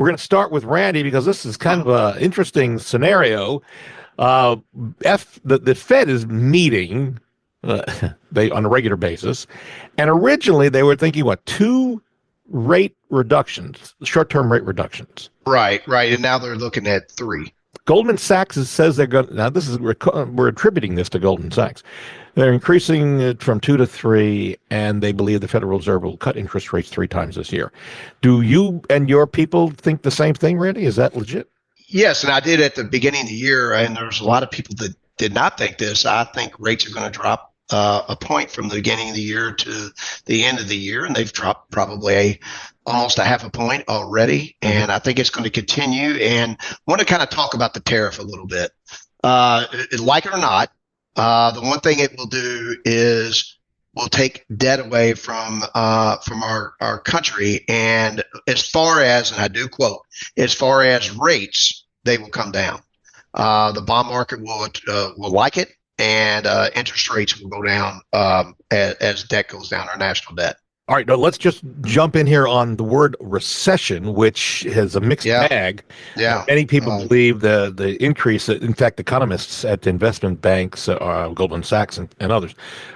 we're going to start with Randy because this is kind of an interesting scenario. The Fed is meeting they on a regular basis, and originally they were thinking two rate reductions, short-term rate reductions. Right, and now they're looking at 3. Goldman Sachs says they're going. Now this is we're attributing this to Goldman Sachs. They're increasing it from 2 to 3, and they believe the Federal Reserve will cut interest rates 3 times this year. Do you and your people think the same thing, Randy? Is that legit? Yes, and I did at the beginning of the year, and there's a lot of people that did not think this. I think rates are going to drop a point from the beginning of the year to the end of the year, and they've dropped probably almost a half a point already, and I think it's going to continue. And I want to kind of talk about the tariff a little bit. Like it or not, the one thing it will do is will take debt away from our country, and as far as, and I do quote, as far as rates, they will come down. The bond market will like it, and interest rates will go down as debt goes down, our national debt. All right, now let's just jump in here on the word recession, which has a mixed bag. Yeah. Many people believe the increase, in fact, economists at the investment banks, Goldman Sachs and others,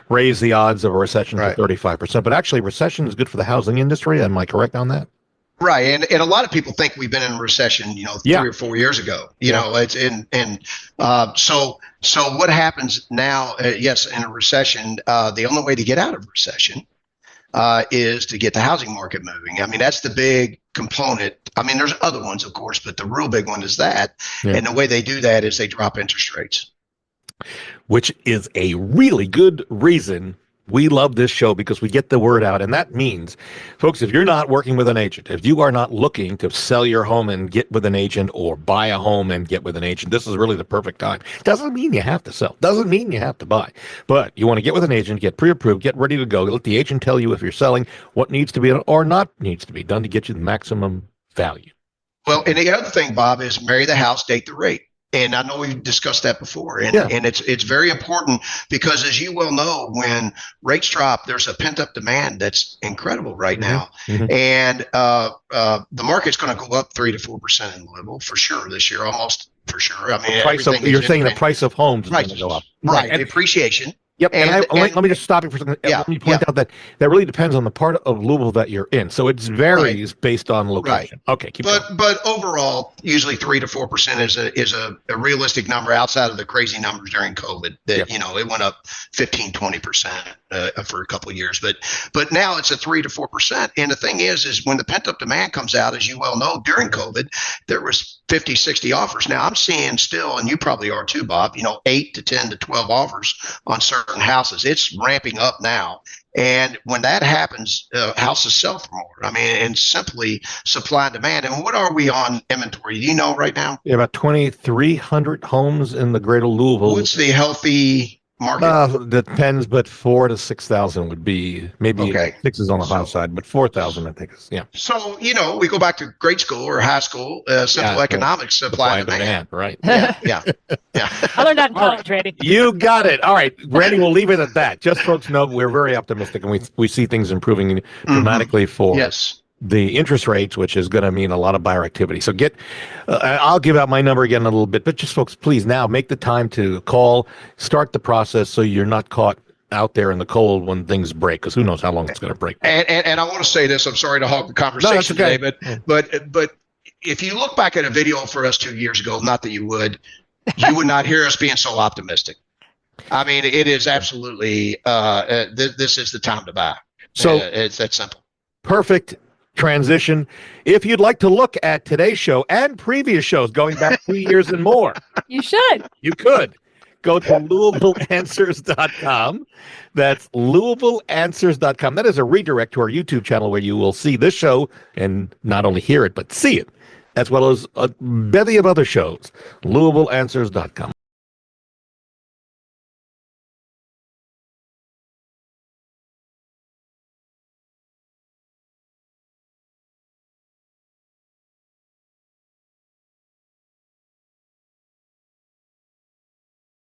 raise the odds of a recession to 35%. But actually, recession is good for the housing industry. Am I correct on that? Right, and a lot of people think we've been in a recession, 3 or 4 years ago. So what happens now? Yes, in a recession, the only way to get out of recession is to get the housing market moving. I mean, that's the big component. I mean, there's other ones, of course, but the real big one is that. Yeah. And the way they do that is they drop interest rates. Which is a really good reason we love this show, because we get the word out. And that means, folks, if you're not working with an agent, if you are not looking to sell your home and get with an agent, or buy a home and get with an agent, this is really the perfect time. Doesn't mean you have to sell. Doesn't mean you have to buy. But you want to get with an agent, get pre-approved, get ready to go. Let the agent tell you if you're selling, what needs to be or not needs to be done to get you the maximum value. Well, and the other thing, Bob, is marry the house, date the rate. And I know we've discussed that before, and it's very important, because as you well know, when rates drop, there's a pent-up demand that's incredible right now, and the market's going to go up 3 to 4% in Louisville for sure this year, almost for sure. I mean, you're saying the price of homes is going to go up, right? The appreciation. Yep, and let me just stop you for a second. Let me point out that really depends on the part of Louisville that you're in. So it varies based on location. Right. Okay, keep going. But overall, usually 3 to 4% is a realistic number outside of the crazy numbers during COVID. That it went up 15, 20% for a couple of years. But now it's a 3 to 4%. And the thing is when the pent up demand comes out, as you well know, during COVID, there was 50, 60 offers. Now I'm seeing still, and you probably are too, Bob, 8 to 10 to 12 offers on certain houses. It's ramping up now. And when that happens, houses sell for more. I mean, and simply supply and demand. And what are we on inventory? Do you know right now? Yeah, about 2,300 homes in the greater Louisville. What's the healthy market? Depends, but 4,000 to 6,000 would be, maybe 6 is on the high side, but 4,000 I think is, So, we go back to grade school or high school, simple economics, supply and demand. Right. Yeah. I learned that in college, Randy. You got it. All right, Randy, we'll leave it at that. Just folks know we're very optimistic, and we see things improving dramatically for the interest rates, which is going to mean a lot of buyer activity. So I'll give out my number again in a little bit, but just folks, please now make the time to call, start the process so you're not caught out there in the cold when things break, because who knows how long it's going to break. And I want to say this, I'm sorry to hog the conversation today, but if you look back at a video for us 2 years ago, not that you would not hear us being so optimistic. I mean, it is absolutely, this is the time to buy. So it's that simple. Perfect transition. If you'd like to look at today's show and previous shows going back 3 years and more, you should. You could go to LouisvilleAnswers.com. That's LouisvilleAnswers.com. That is a redirect to our YouTube channel where you will see this show and not only hear it, but see it, as well as a bevy of other shows. LouisvilleAnswers.com.